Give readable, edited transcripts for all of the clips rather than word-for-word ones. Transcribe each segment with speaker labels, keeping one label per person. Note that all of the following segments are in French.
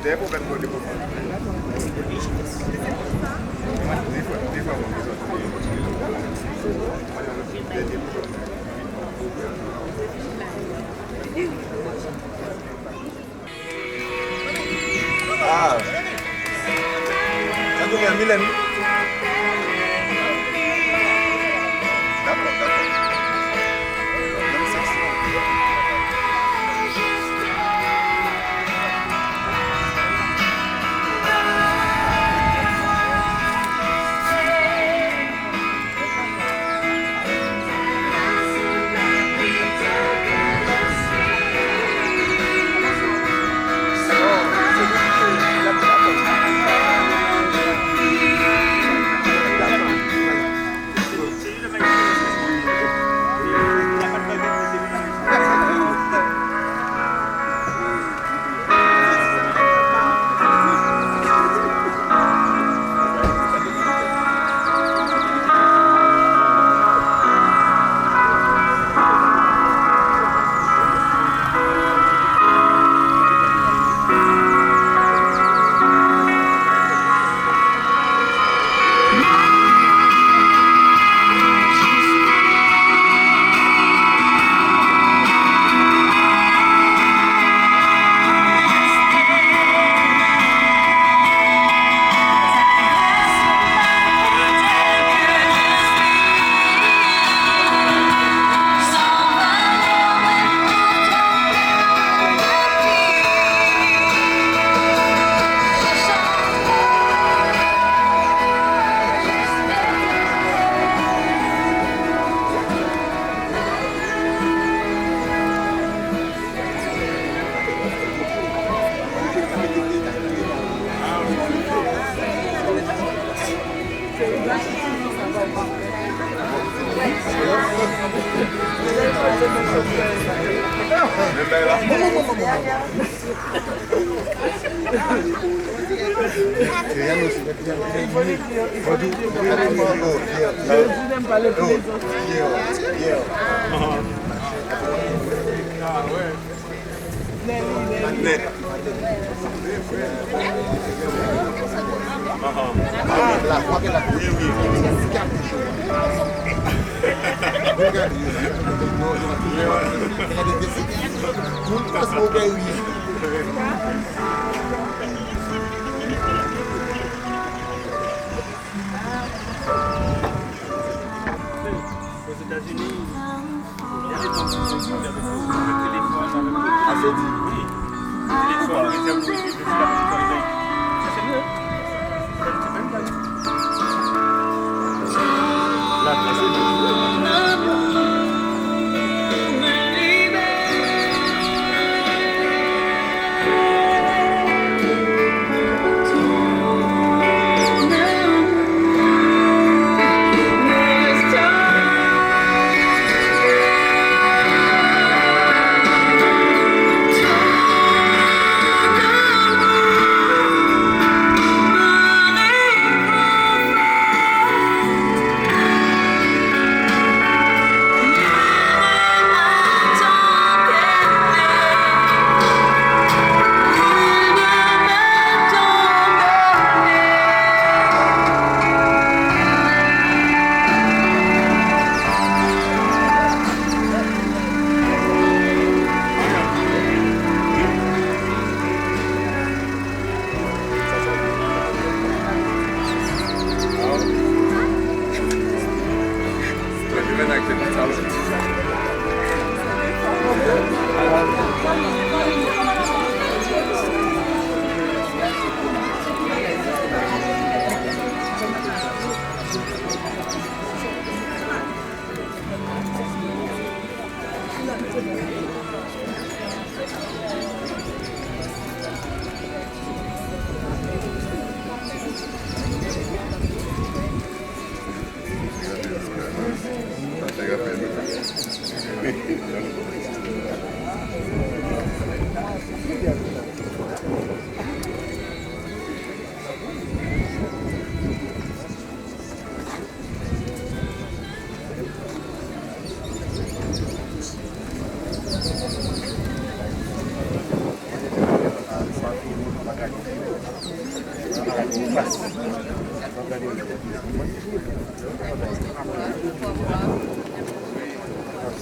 Speaker 1: Ah, ça devient Mylène.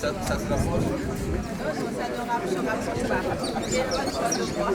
Speaker 1: ça se rapproche.
Speaker 2: Ça ne rapproche pas. Il y a une bonne chose de moi.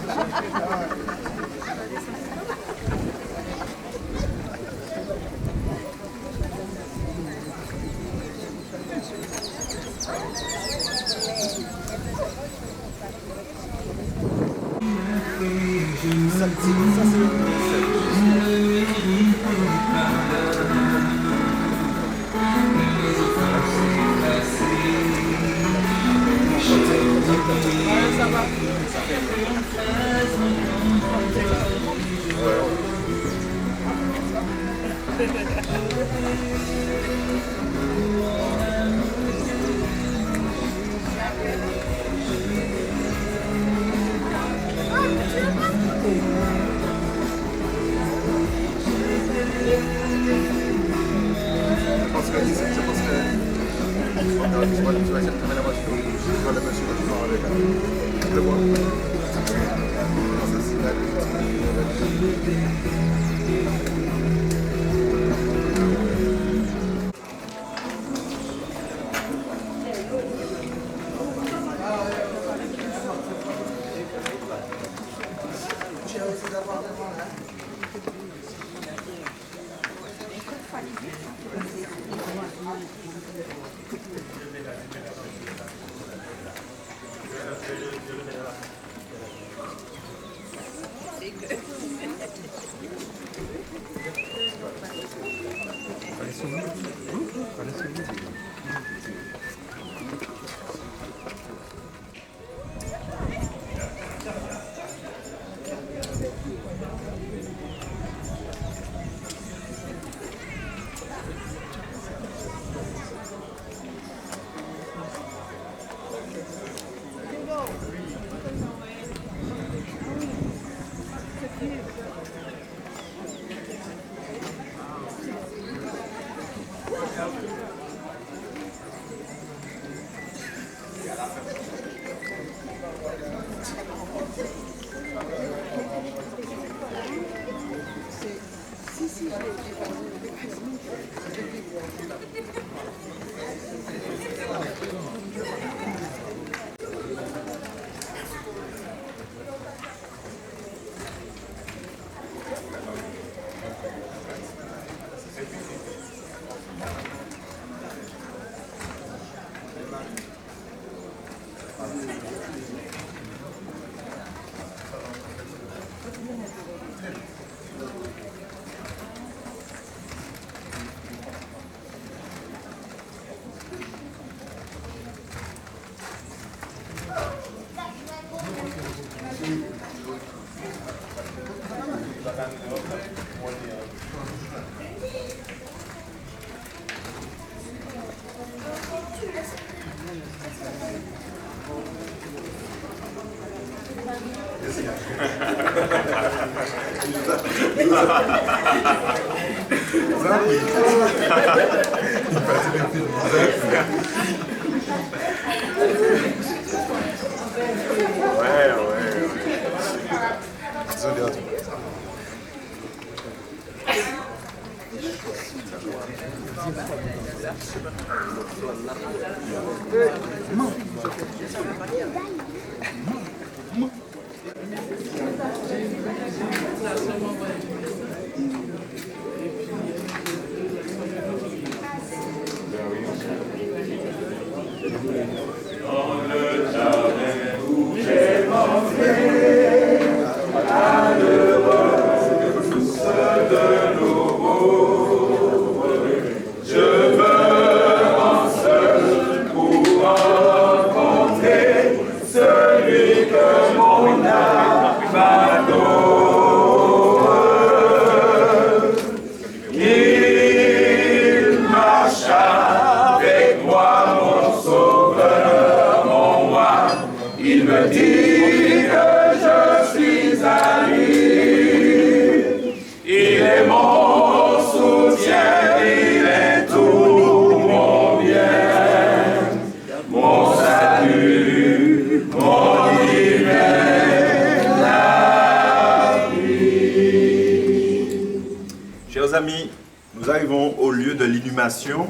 Speaker 3: Chers amis, nous arrivons au lieu de l'inhumation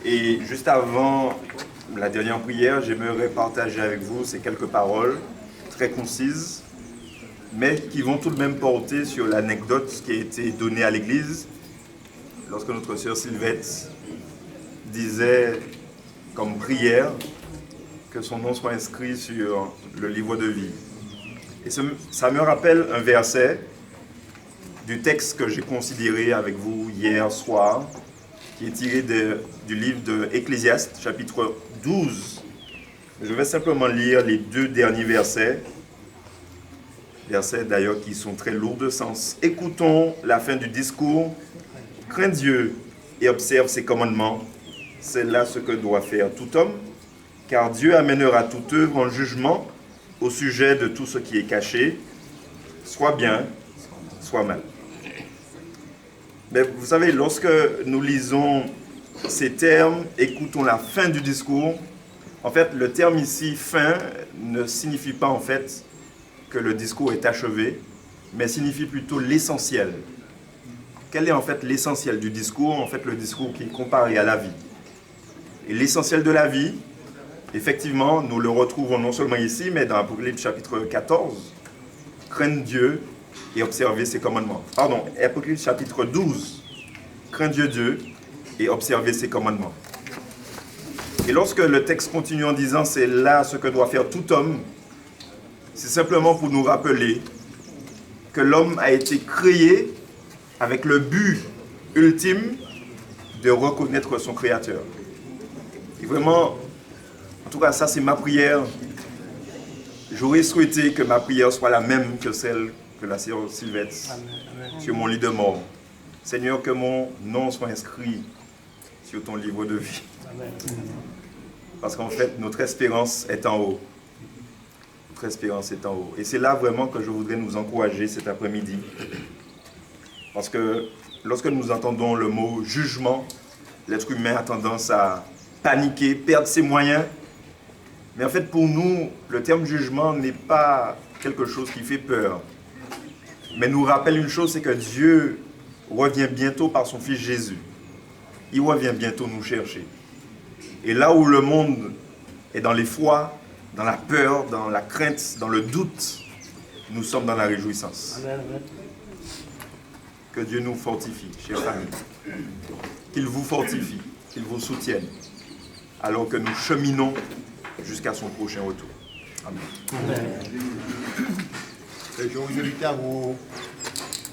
Speaker 3: et juste avant la dernière prière, j'aimerais partager avec vous ces quelques paroles très concises, mais qui vont tout de même porter sur l'anecdote qui a été donnée à l'Église lorsque notre sœur Sylvette disait comme prière que son nom soit inscrit sur le livre de vie. Et ça me rappelle un verset du texte que j'ai considéré avec vous hier soir, qui est tiré du livre de Ecclésiaste, chapitre 12. Je vais simplement lire les 2 derniers versets d'ailleurs qui sont très lourds de sens. Écoutons la fin du discours. Crains Dieu et observe ses commandements. C'est là ce que doit faire tout homme, car Dieu amènera toute œuvre en jugement au sujet de tout ce qui est caché, soit bien, soit mal. Mais vous savez, lorsque nous lisons ces termes, écoutons la fin du discours, en fait, le terme ici, fin, ne signifie pas en fait que le discours est achevé, mais signifie plutôt l'essentiel. Quel est en fait l'essentiel du discours? En fait, le discours qui est comparé à la vie. Et l'essentiel de la vie, effectivement, nous le retrouvons non seulement ici, mais dans Apocalypse chapitre 14. Craindre Dieu et observer ses commandements. Pardon, Apocalypse chapitre 12. Craindre Dieu et observer ses commandements. Et lorsque le texte continue en disant c'est là ce que doit faire tout homme, c'est simplement pour nous rappeler que l'homme a été créé avec le but ultime de reconnaître son Créateur. Et vraiment, en tout cas, ça c'est ma prière. J'aurais souhaité que ma prière soit la même que celle que la sœur Sylvette sur mon lit de mort. Seigneur, que mon nom soit inscrit sur ton livre de vie. Parce qu'en fait, notre espérance est en haut. Notre espérance est en haut. Et c'est là vraiment que je voudrais nous encourager cet après-midi. Parce que lorsque nous entendons le mot jugement, l'être humain a tendance à paniquer, perdre ses moyens. Mais en fait, pour nous, le terme jugement n'est pas quelque chose qui fait peur. Mais nous rappelle une chose, c'est que Dieu revient bientôt par son Fils Jésus. Il revient bientôt nous chercher. Et là où le monde est dans l'effroi, dans la peur, dans la crainte, dans le doute, nous sommes dans la réjouissance.
Speaker 1: Amen.
Speaker 3: Que Dieu nous fortifie, chers familles. Qu'il vous fortifie, qu'il vous soutienne, alors que nous cheminons jusqu'à son prochain retour. Amen.
Speaker 4: Je vous invite à vous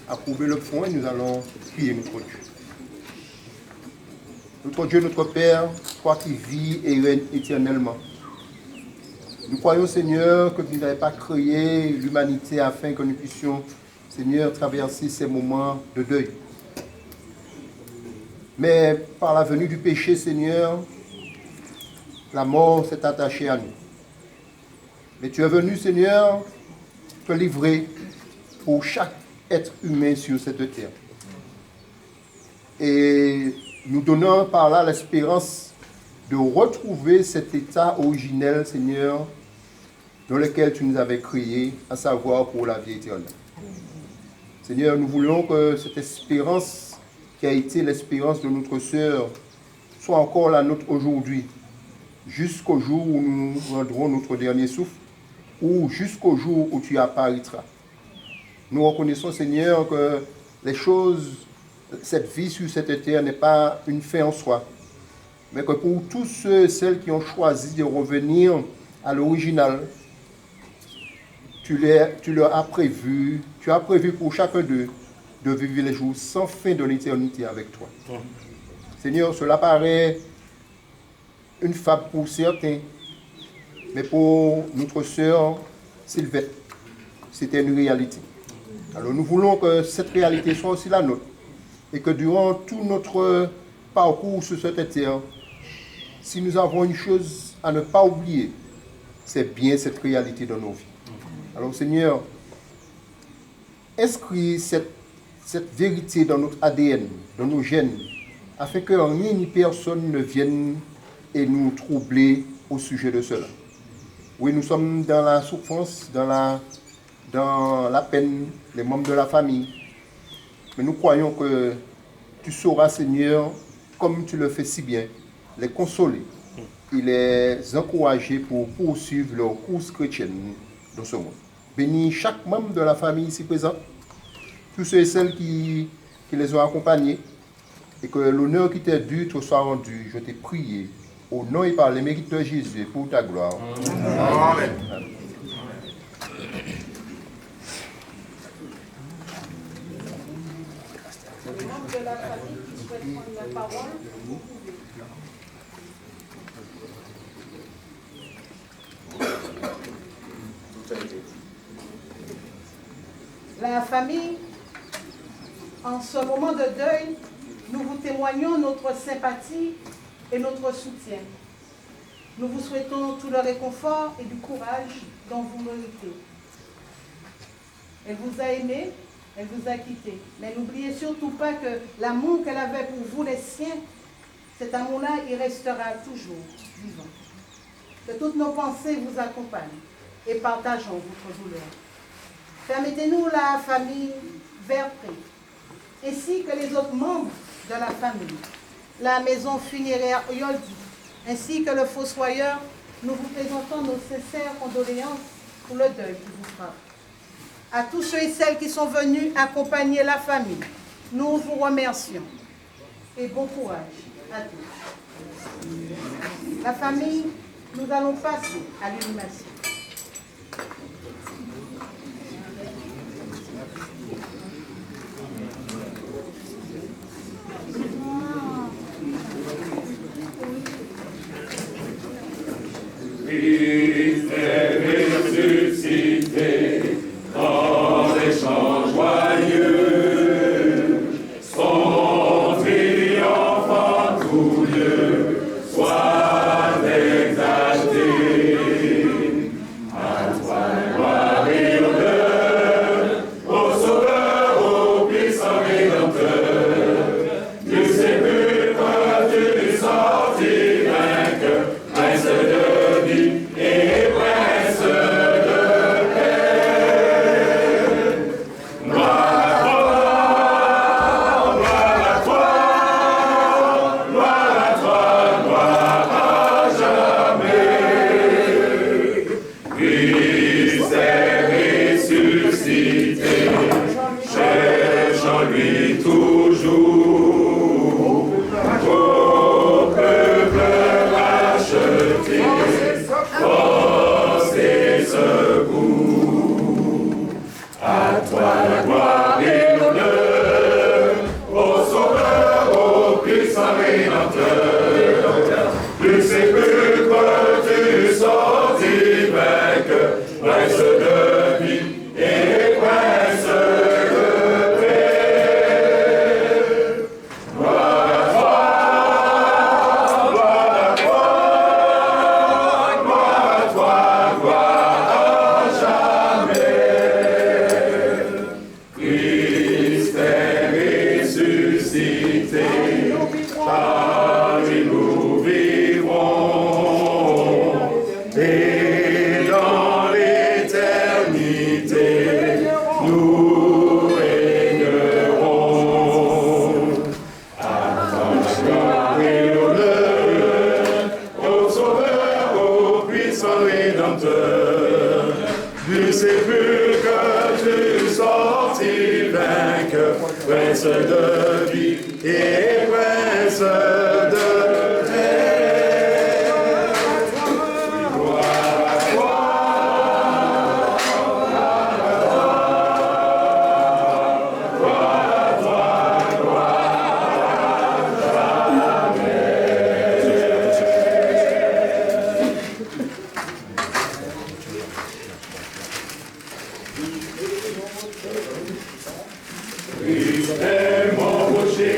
Speaker 4: approuver le point et nous allons prier notre Dieu. Notre Dieu, notre Père, toi qui vis et règnes éternellement. Nous croyons, Seigneur, que tu n'avais pas créé l'humanité afin que nous puissions, Seigneur, traverser ces moments de deuil. Mais par la venue du péché, Seigneur, la mort s'est attachée à nous. Mais tu es venu, Seigneur, te livrer pour chaque être humain sur cette terre. Et nous donnons par là l'espérance de retrouver cet état originel, Seigneur, dans lequel tu nous avais créés, à savoir pour la vie éternelle. Seigneur, nous voulons que cette espérance qui a été l'espérance de notre sœur soit encore la nôtre aujourd'hui, jusqu'au jour où nous rendrons notre dernier souffle, ou jusqu'au jour où tu apparaîtras. Nous reconnaissons, Seigneur, que les choses, cette vie sur cette terre n'est pas une fin en soi, mais que pour tous ceux et celles qui ont choisi de revenir à l'original, tu leur as prévu, tu as prévu pour chacun d'eux de vivre les jours sans fin de l'éternité avec toi. Seigneur, cela paraît une fable pour certains, mais pour notre sœur Sylvette, c'était une réalité. Alors nous voulons que cette réalité soit aussi la nôtre, et que durant tout notre parcours sur cette terre, si nous avons une chose à ne pas oublier, c'est bien cette réalité dans nos vies. Alors Seigneur, inscris cette vérité dans notre ADN, dans nos gènes, afin que rien ni personne ne vienne et nous troubler au sujet de cela. Oui, nous sommes dans la souffrance, dans la peine, les membres de la famille. Mais nous croyons que tu sauras, Seigneur, comme tu le fais si bien, les consoler, et les encourager pour poursuivre leur course chrétienne dans ce monde. Bénis chaque membre de la famille ici présent, tous ceux et celles qui les ont accompagnés, et que l'honneur qui t'est dû te soit rendu. Je t'ai prié au nom et par les mérites de Jésus et pour ta gloire. Amen.
Speaker 2: Les membres de la famille qui souhaitent prendre la parole, vous pouvez. La famille, en ce moment de deuil, nous vous témoignons notre sympathie et notre soutien. Nous vous souhaitons tout le réconfort et du courage dont vous méritez. Elle vous a aimé, elle vous a quitté. Mais n'oubliez surtout pas que l'amour qu'elle avait pour vous, les siens, cet amour-là, il restera toujours vivant. Que toutes nos pensées vous accompagnent et partageons votre douleur. Permettez-nous la famille Verpré, ainsi que les autres membres de la famille, la maison funéraire Yoldi, ainsi que le fossoyeur, nous vous présentons nos sincères condoléances pour le deuil qui vous frappe. À tous ceux et celles qui sont venus accompagner la famille, nous vous remercions et bon courage à tous. La famille, nous allons passer à l'inhumation.
Speaker 1: Christ est ressuscité dans les champs joyeux. Son triomphe en tout lieu soit exalté. À toi gloire et honneur, au Sauveur, au puissant Rédempteur. Du sépulcre tu sortis vainqueur, prince de vie et prince de paix. Gloire à toi, gloire à toi, gloire à jamais. Christ est ressuscité, cherchons-lui toujours. Au peuple racheté, force et secours. À toi la gloire et l'honneur, au Sauveur, au puissant Rédempteur. Du sépulcre tu sortis vainqueur, prince de vie et prince de paix. Gloire à toi, gloire à toi, gloire à toi, gloire à jamais. Christ est ressuscité, par lui nous vivrons, et dans l'éternité nous régnerons. À toi la gloire et l'honneur, au Sauveur, au puissant Rédempteur. Du sépulcre tu sortis vainqueur, prince de vie et prince de paix. Gloire à toi, gloire à toi, gloire à Christ est mon rocher.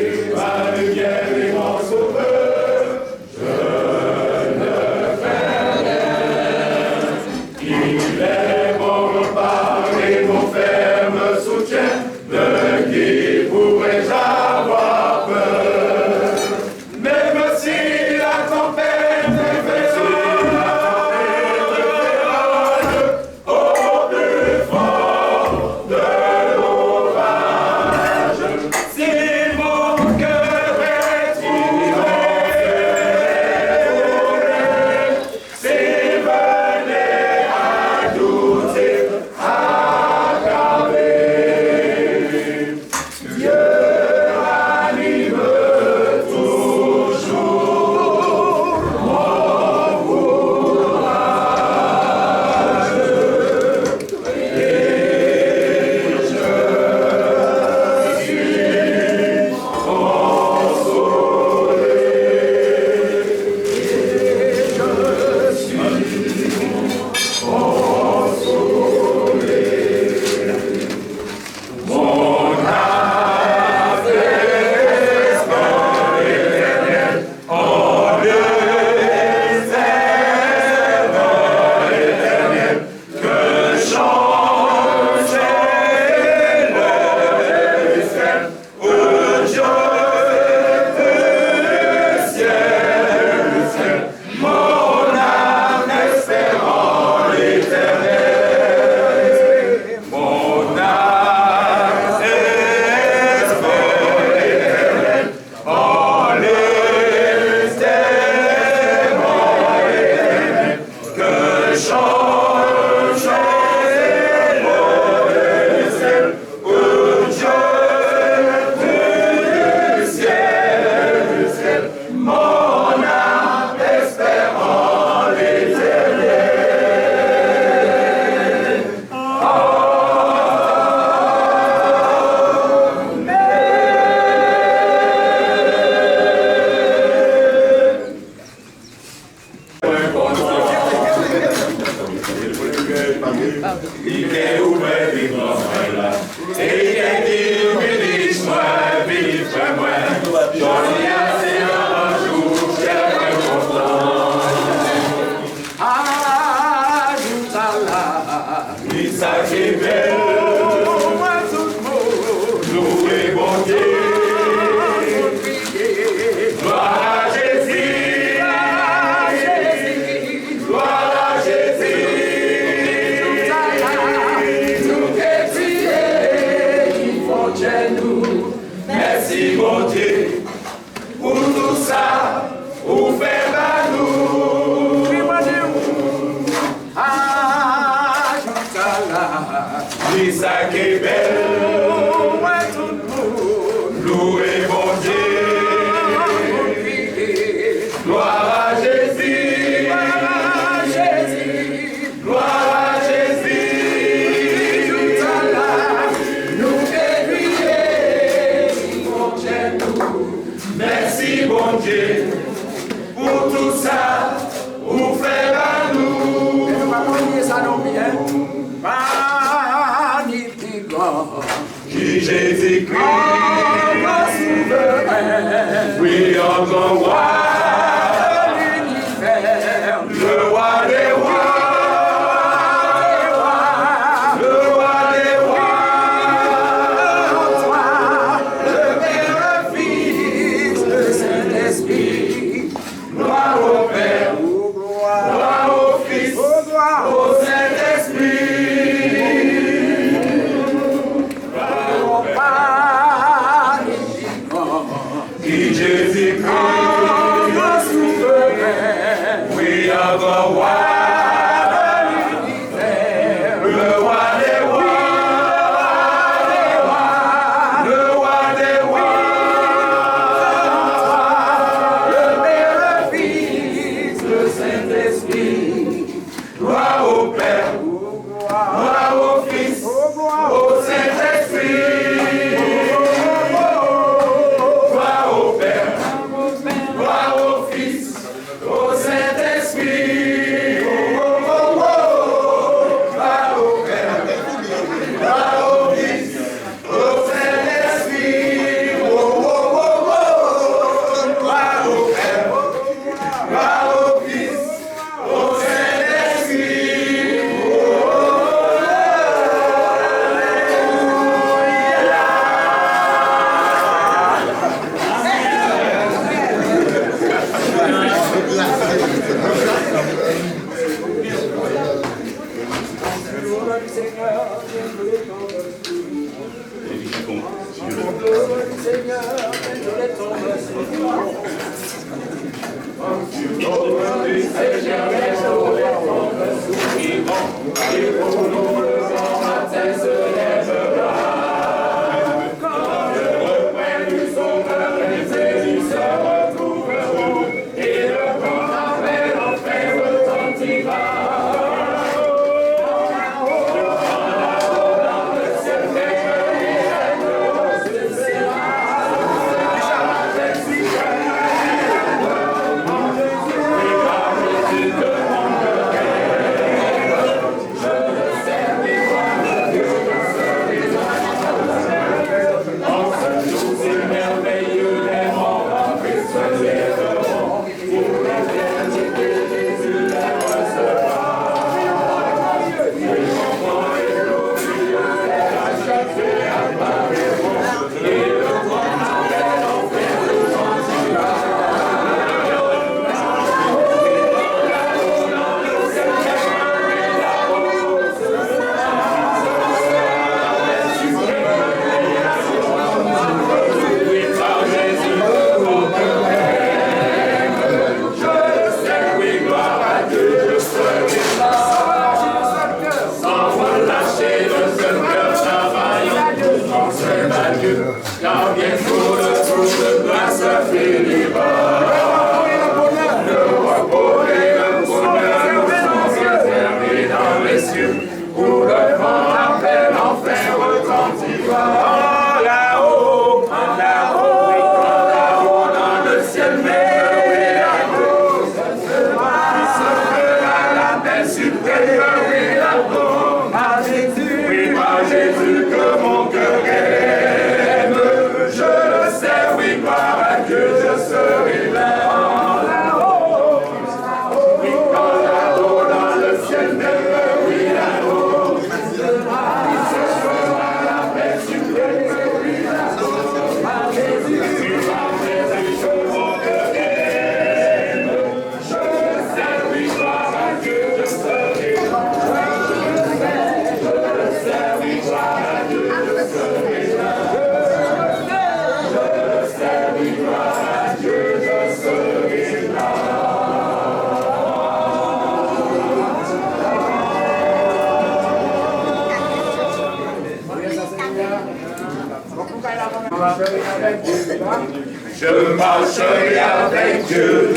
Speaker 1: Je marcherai avec Dieu,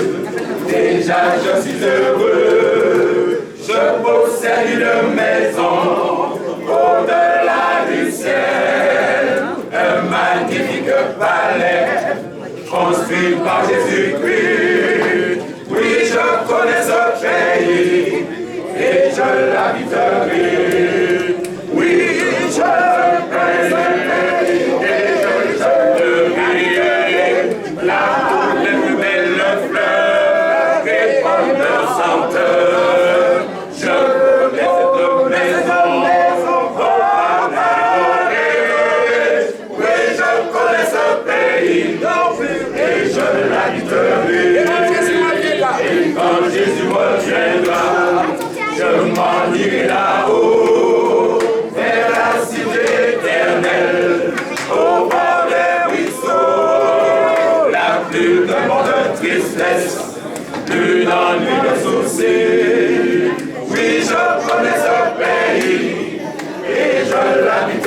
Speaker 1: déjà je suis heureux. Je possède une maison au-delà du ciel, un magnifique palais construit par Jésus-Christ. Oui, je connais ce pays et je l'habiterai. Oui, je connais ce pays et je l'habiterai. Là où les plus belles fleurs répandent leur senteur. Je connais cette maison au paradis. Oui, je connais ce pays et je l'habiterai. Et quand Jésus reviendra, je m'en irai là-haut, vers la cité éternelle, au bord des ruisseaux. La plus de monde tristesse, plus d'ennui de soucis. Oui, je connais ce pays et je l'habite.